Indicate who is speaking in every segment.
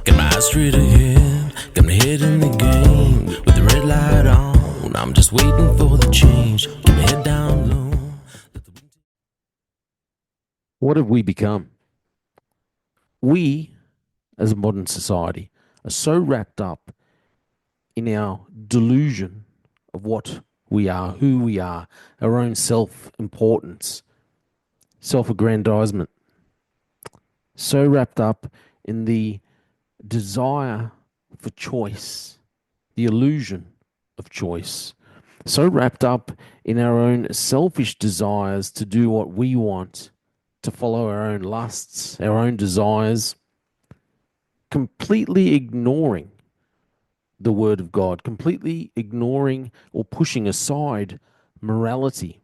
Speaker 1: Got my eyes straight ahead, got my head in the game. With the red light on, I'm just waiting for the change. Keep my head down low.
Speaker 2: What have we become? We, as a modern society, are so wrapped up in our delusion of what we are, who we are, our own self importance, self aggrandizement, so wrapped up in the desire for choice, the illusion of choice, so wrapped up in our own selfish desires to do what we want, to follow our own lusts, our own desires, completely ignoring the word of God, completely ignoring or pushing aside morality,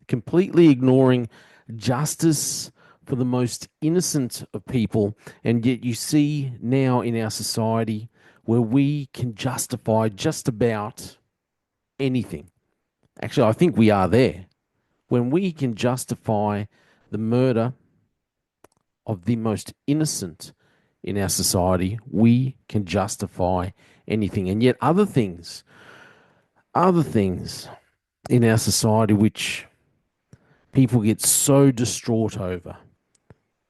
Speaker 2: completely ignoring justice for the most innocent of people. And yet you see now in our society where we can justify just about anything. Actually, I think we are there. When we can justify the murder of the most innocent in our society, we can justify anything. And yet other things in our society which people get so distraught over,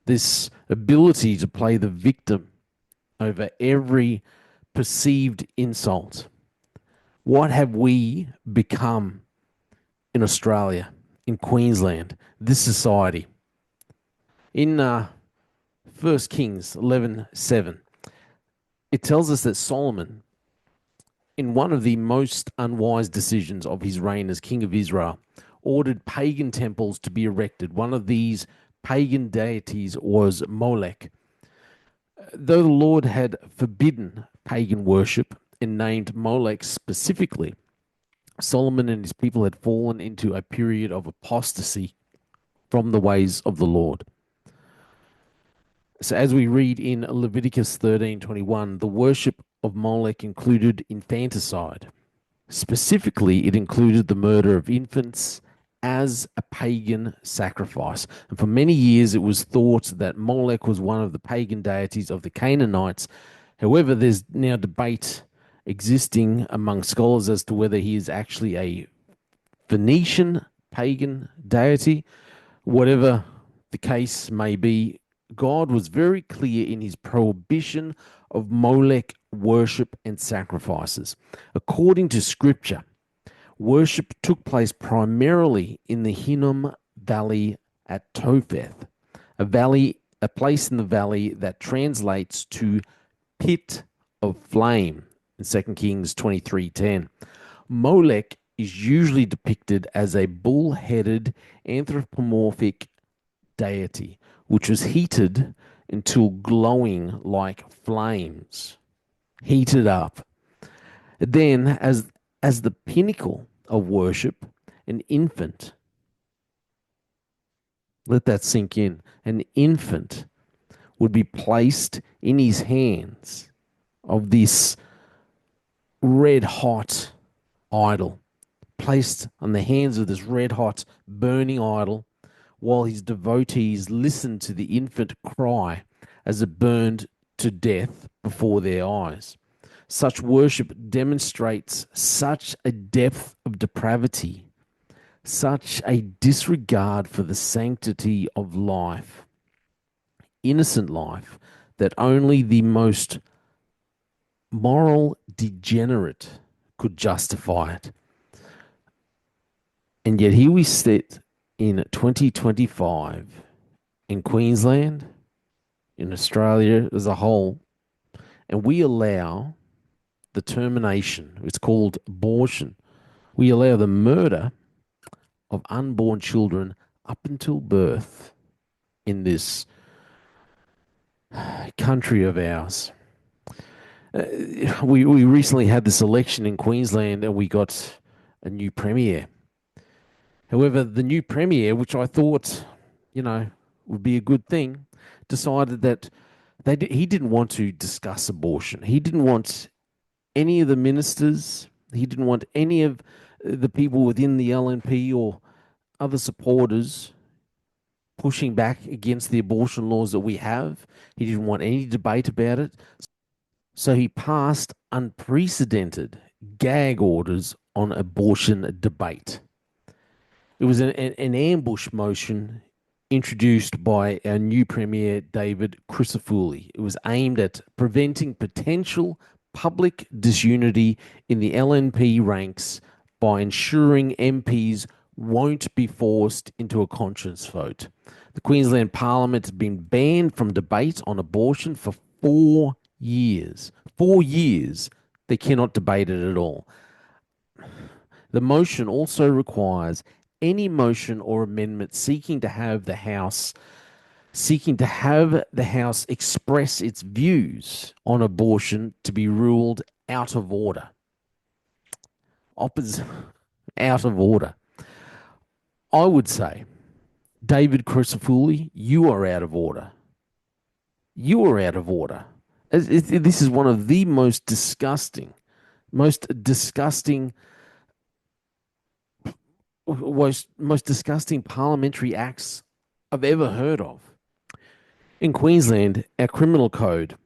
Speaker 2: this ability to play the victim over every perceived insult. What have we become in Australia, in Queensland, this society? In 1 Kings 11:7, it tells us that Solomon, in one of the most unwise decisions of his reign as king of Israel, ordered pagan temples to be erected. One of these pagan deities was Molech. Though the Lord had forbidden pagan worship and named Molech specifically, Solomon and his people had fallen into a period of apostasy from the ways of the Lord. So as we read in Leviticus 13:21, the worship of Molech included infanticide. Specifically, it included the murder of infants as a pagan sacrifice. And for many years, it was thought that Molech was one of the pagan deities of the Canaanites. However, there's now debate existing among scholars as to whether he is actually a Phoenician pagan deity. Whatever the case may be, God was very clear in his prohibition of Molech worship and sacrifices. According to scripture, worship took place primarily in the Hinnom Valley at Topheth, a place in the valley that translates to pit of flame in 2 Kings 23:10. Molech is usually depicted as a bull-headed anthropomorphic deity, which was heated until glowing like flames, heated up. Then, as the pinnacle of worship, an infant, let that sink in, an infant would be placed in his hands of this red hot idol, placed on the hands of this red hot burning idol, while his devotees listened to the infant cry as it burned to death before their eyes. Such worship demonstrates such a depth of depravity, such a disregard for the sanctity of life, innocent life, that only the most moral degenerate could justify it. And yet here we sit in 2025 in Queensland, in Australia as a whole, and we allow the termination, it's called abortion. We allow the murder of unborn children up until birth in this country of ours. We recently had this election in Queensland and we got a new premier. However, the new premier, which I thought, would be a good thing, decided that he didn't want to discuss abortion. He didn't want any of the ministers. He didn't want any of the people within the LNP or other supporters pushing back against the abortion laws that we have. He didn't want any debate about it. So he passed unprecedented gag orders on abortion debate. It was an ambush motion introduced by our new Premier, David Crisafulli. It was aimed at preventing potential public disunity in the LNP ranks by ensuring MPs won't be forced into a conscience vote. The Queensland Parliament has been banned from debate on abortion for 4 years. 4 years, they cannot debate it at all. The motion also requires any motion or amendment seeking to have the House express its views on abortion to be ruled out of order. Out of order. I would say, David Crisafulli, you are out of order. You are out of order. This is one of the most disgusting most disgusting parliamentary acts I've ever heard of. In Queensland, our criminal code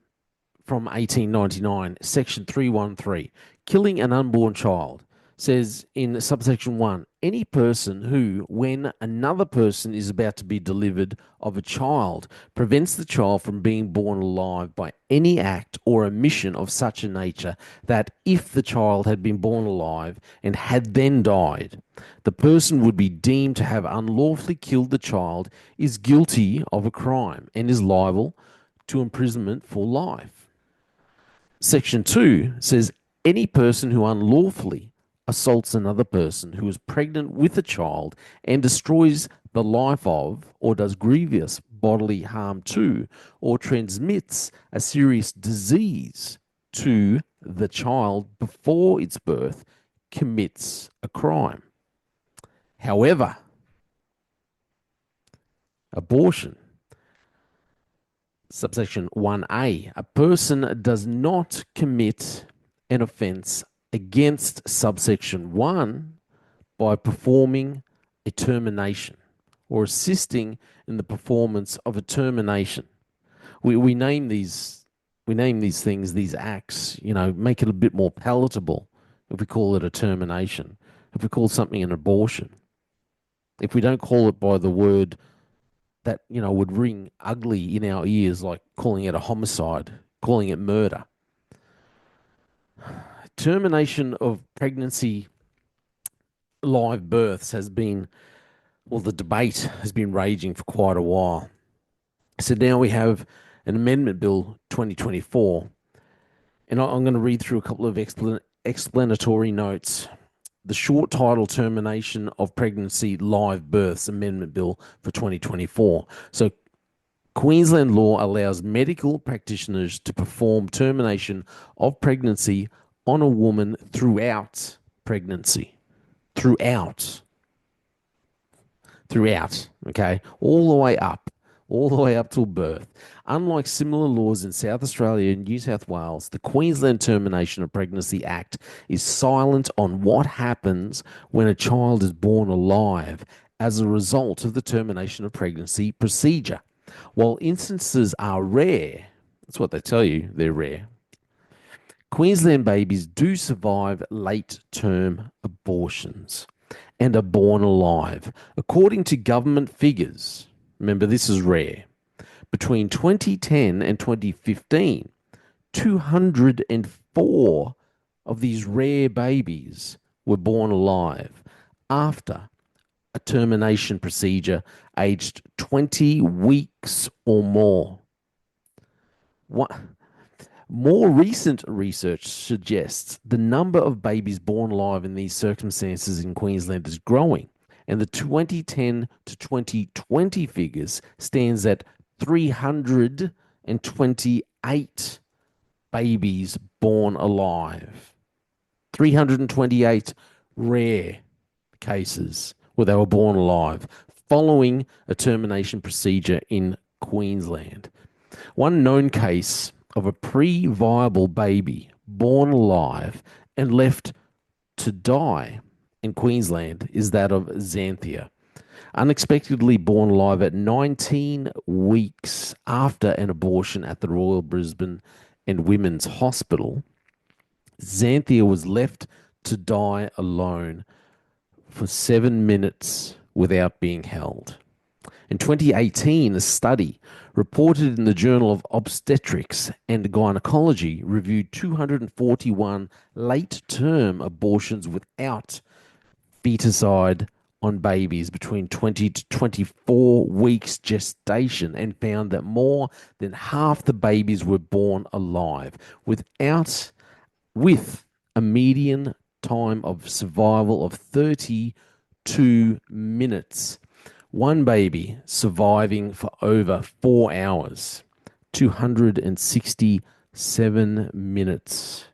Speaker 2: from 1899, section 313, killing an unborn child, says in subsection 1, any person who, when another person is about to be delivered of a child, prevents the child from being born alive by any act or omission of such a nature that if the child had been born alive and had then died, the person would be deemed to have unlawfully killed the child, is guilty of a crime and is liable to imprisonment for life. Section 2 says any person who unlawfully assaults another person who is pregnant with a child and destroys the life of, or does grievous bodily harm to, or transmits a serious disease to the child before its birth commits a crime. However, abortion, subsection 1A, a person does not commit an offence against subsection 1 by performing a termination or assisting in the performance of a termination. We name these things, these acts, make it a bit more palatable if we call it a termination, if we call something an abortion. If we don't call it by the word that, would ring ugly in our ears, like calling it a homicide, calling it murder. Termination of pregnancy live births has been, the debate has been raging for quite a while. So now we have an amendment bill 2024, and I'm going to read through a couple of explanatory notes. The short title, Termination of Pregnancy Live Births Amendment Bill for 2024. So Queensland law allows medical practitioners to perform termination of pregnancy on a woman throughout pregnancy. Throughout, okay? All the way up till birth. Unlike similar laws in South Australia and New South Wales, the Queensland Termination of Pregnancy Act is silent on what happens when a child is born alive as a result of the termination of pregnancy procedure. While instances are rare, that's what they tell you, they're rare, Queensland babies do survive late-term abortions and are born alive. According to government figures, remember this is rare, between 2010 and 2015, 204 of these rare babies were born alive after a termination procedure aged 20 weeks or more. More recent research suggests the number of babies born alive in these circumstances in Queensland is growing, and the 2010 to 2020 figures stands at 328 babies born alive. 328 rare cases where they were born alive following a termination procedure in Queensland. One known case of a pre-viable baby born alive and left to die in Queensland is that of Xanthia. Unexpectedly born alive at 19 weeks after an abortion at the Royal Brisbane and Women's Hospital, Xanthia was left to die alone for 7 minutes without being held. In 2018, a study reported in the Journal of Obstetrics and Gynecology reviewed 241 late term abortions without feticide on babies between 20 to 24 weeks gestation and found that more than half the babies were born alive with a median time of survival of 32 minutes. One baby surviving for over 4 hours, 267 minutes,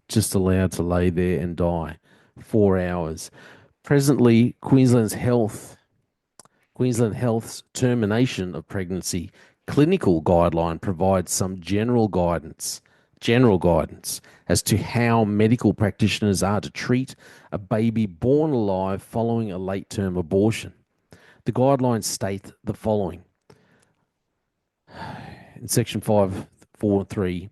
Speaker 2: just allowed to lay there and die. 4 hours. Presently, Queensland Health's termination of pregnancy clinical guideline provides some general guidance as to how medical practitioners are to treat a baby born alive following a late term abortion. The guidelines state the following in section 543: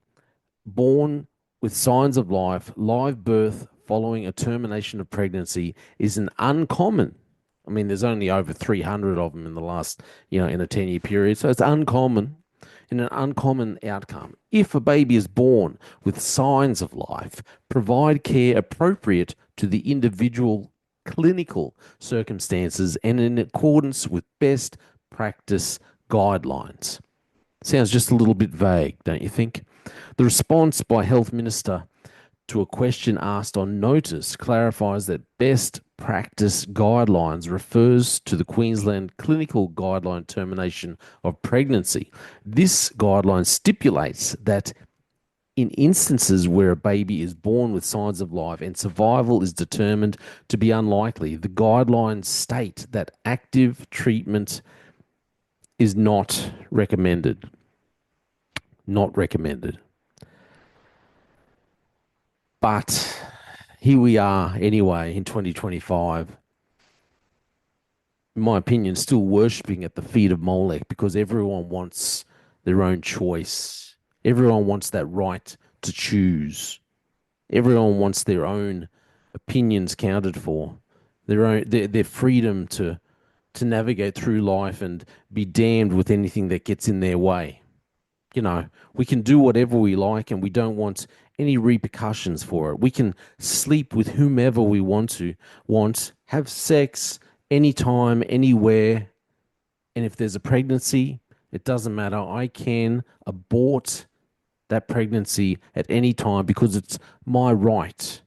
Speaker 2: born with signs of life, live birth following a termination of pregnancy is an uncommon. I mean, there's only over 300 of them in the last, in a 10-year period. So it's uncommon, in an uncommon outcome. If a baby is born with signs of life, provide care appropriate to the individual clinical circumstances and in accordance with best practice guidelines. Sounds just a little bit vague, don't you think? The response by Health Minister to a question asked on notice clarifies that best practice guidelines refers to the Queensland clinical guideline termination of pregnancy. This guideline stipulates that in instances where a baby is born with signs of life and survival is determined to be unlikely, the guidelines state that active treatment is not recommended. Not recommended. But here we are anyway in 2025, in my opinion, still worshipping at the feet of Molech because everyone wants their own choice. Everyone wants that right to choose. Everyone wants their own opinions counted for, their freedom to navigate through life and be damned with anything that gets in their way. We can do whatever we like and we don't want any repercussions for it. We can sleep with whomever we want, have sex anytime, anywhere. And if there's a pregnancy, it doesn't matter. I can abort that pregnancy at any time because it's my right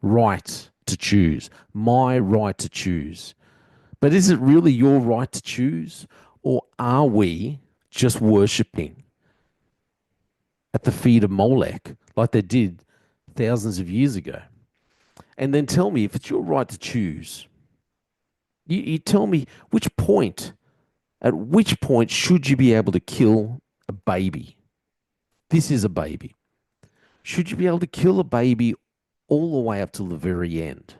Speaker 2: to choose. My right to choose. But is it really your right to choose? Or are we just worshipping at the feet of Molech like they did thousands of years ago? And then tell me, if it's your right to choose, you tell me at which point should you be able to kill a baby? This is a baby. Should you be able to kill a baby all the way up till the very end?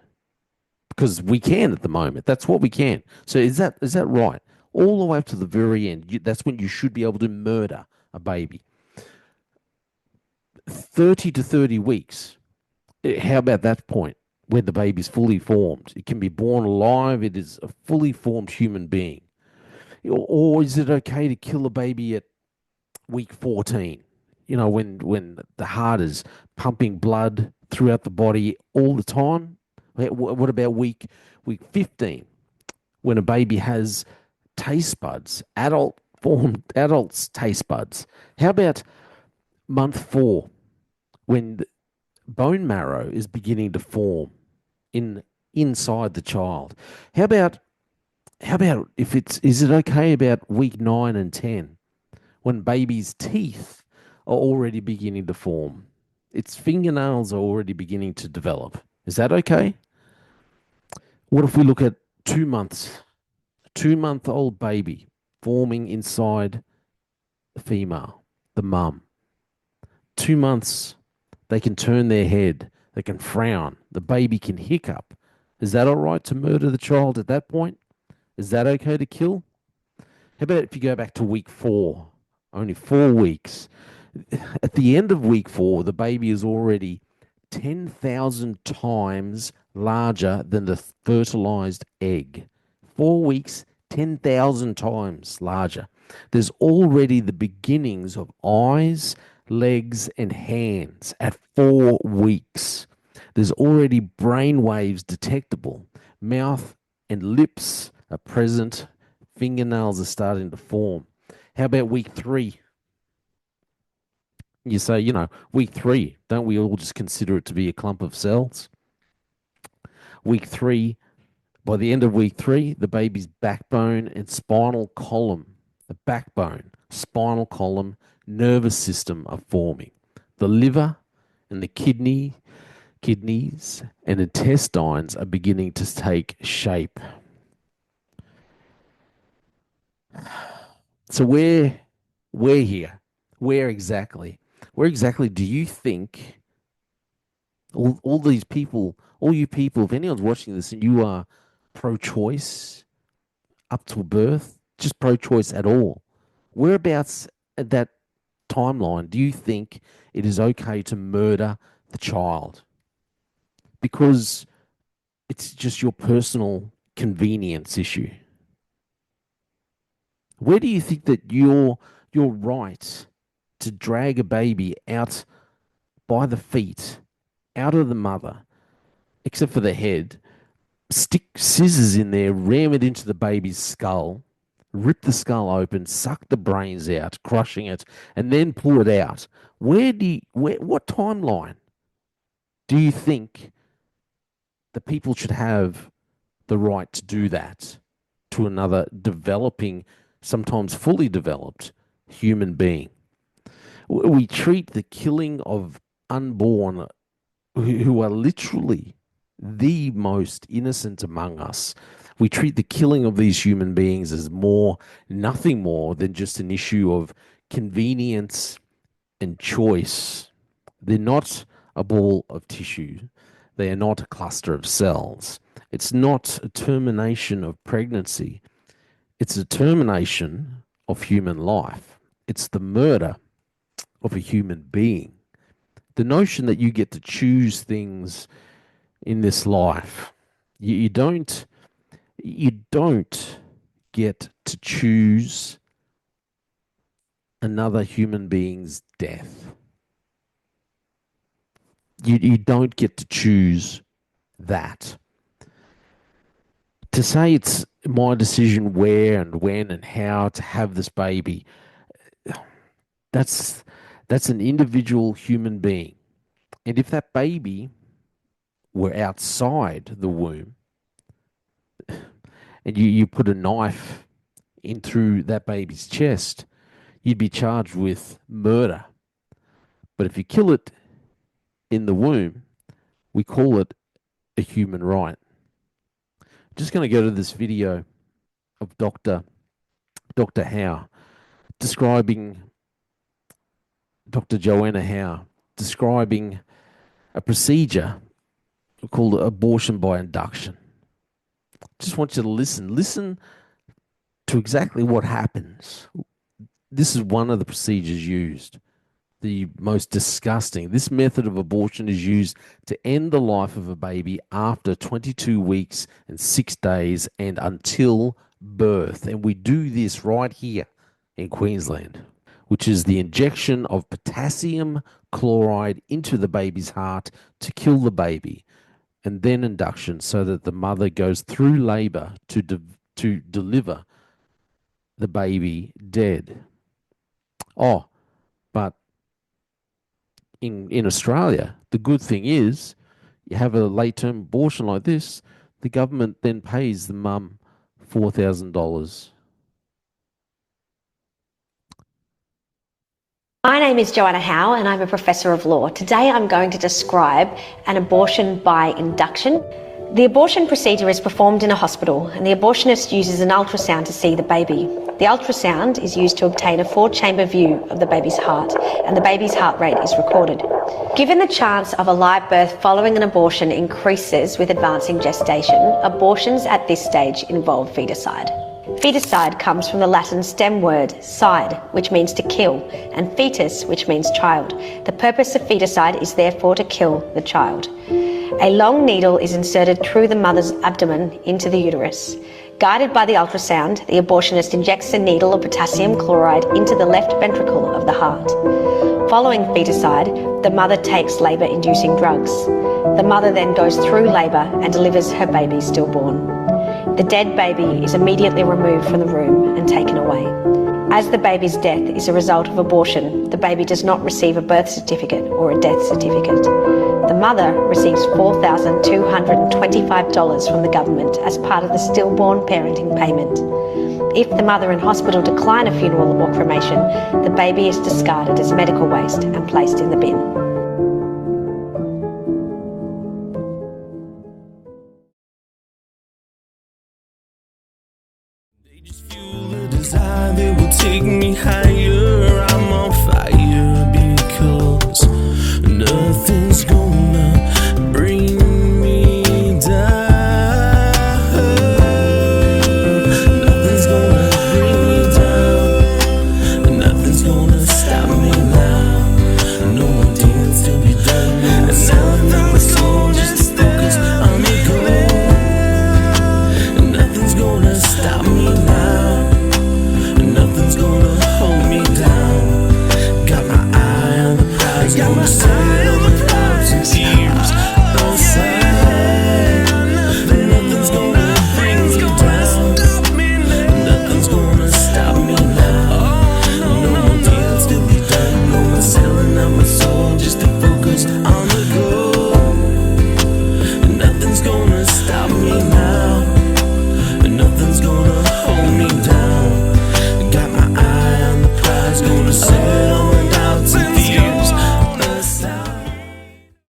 Speaker 2: Because we can at the moment. That's what we can. So is that right? All the way up to the very end. That's when you should be able to murder a baby. 30 to 30 weeks. How about that point when the baby's fully formed? It can be born alive. It is a fully formed human being. Or is it okay to kill a baby at week 14? When the heart is pumping blood throughout the body all the time? What about week 15? When a baby has taste buds, adults' taste buds. How about month 4, when the bone marrow is beginning to form inside the child? How about is it okay about week 9 and 10, when baby's teeth are already beginning to form? Its fingernails are already beginning to develop. Is that okay? What if we look at 2 months? 2-month-old baby forming inside the female, the mum. 2 months, they can turn their head, they can frown, the baby can hiccup. Is that all right to murder the child at that point? Is that okay to kill? How about if you go back to week 4? Only 4 weeks. At the end of week 4, the baby is already 10,000 times larger than the fertilized egg. 4 weeks, 10,000 times larger. There's already the beginnings of eyes, legs, and hands at 4 weeks. There's already brain waves detectable. Mouth and lips are present. Fingernails are starting to form. How about week 3? You say, week 3, don't we all just consider it to be a clump of cells? Week 3, by the end of week 3, the baby's backbone and spinal column, the backbone, spinal column, nervous system are forming. The liver and the kidneys and intestines are beginning to take shape. So we're here. Where exactly do you think all these people, all you people, if anyone's watching this and you are pro-choice up till birth, just pro-choice at all, whereabouts at that timeline do you think it is okay to murder the child? Because it's just your personal convenience issue. Where do you think that your right to drag a baby out by the feet, out of the mother, except for the head, stick scissors in there, ram it into the baby's skull, rip the skull open, suck the brains out, crushing it, and then pull it out? What timeline do you think the people should have the right to do that to another developing, sometimes fully developed human being? We treat the killing of unborn, who are literally the most innocent among us, we treat the killing of these human beings as nothing more than just an issue of convenience and choice. They're not a ball of tissue. They are not a cluster of cells. It's not a termination of pregnancy. It's a termination of human life. It's the murder of a human being. The notion that you get to choose things in this life, you don't get to choose another human being's death. You don't get to choose that. To say it's my decision where and when and how to have this baby, that's an individual human being. And if that baby were outside the womb and you put a knife in through that baby's chest, you'd be charged with murder. But if you kill it in the womb, we call it a human right. I'm just going to go to this video of Dr. Howe describing, Dr. Joanna Howe describing a procedure called abortion by induction. Just want you to listen to exactly what happens. This is one of the procedures used, the most disgusting. This method of abortion is used to end the life of a baby after 22 weeks and 6 days and until birth. And we do this right here in Queensland, which is the injection of potassium chloride into the baby's heart to kill the baby, and then induction so that the mother goes through labor to deliver the baby dead. Oh, but in Australia, the good thing is you have a late-term abortion like this, the government then pays the mum $4,000.
Speaker 3: My name is Joanna Howe and I'm a professor of law. Today I'm going to describe an abortion by induction. The abortion procedure is performed in a hospital and the abortionist uses an ultrasound to see the baby. The ultrasound is used to obtain a 4-chamber view of the baby's heart, and the baby's heart rate is recorded. Given the chance of a live birth following an abortion increases with advancing gestation, abortions at this stage involve feticide. Feticide comes from the Latin stem word cide, which means to kill, and fetus, which means child. The purpose of feticide is therefore to kill the child. A long needle is inserted through the mother's abdomen into the uterus. Guided by the ultrasound, the abortionist injects a needle of potassium chloride into the left ventricle of the heart. Following feticide, the mother takes labour-inducing drugs. The mother then goes through labour and delivers her baby stillborn. The dead baby is immediately removed from the room and taken away. As the baby's death is a result of abortion, the baby does not receive a birth certificate or a death certificate. The mother receives $4,225 from the government as part of the stillborn parenting payment. If the mother and hospital decline a funeral or cremation, the baby is discarded as medical waste and placed in the bin.
Speaker 1: Desire that will take me higher. I'm on fire because nothing's gonna bring me down. Nothing's gonna bring me down. Nothing's gonna stop me now. No more deeds to be done. No nothing's gonna just focus on the goal. Nothing's gonna stop me now. Nothing's gonna hold me down. Got my eye on the prize. Got my eye on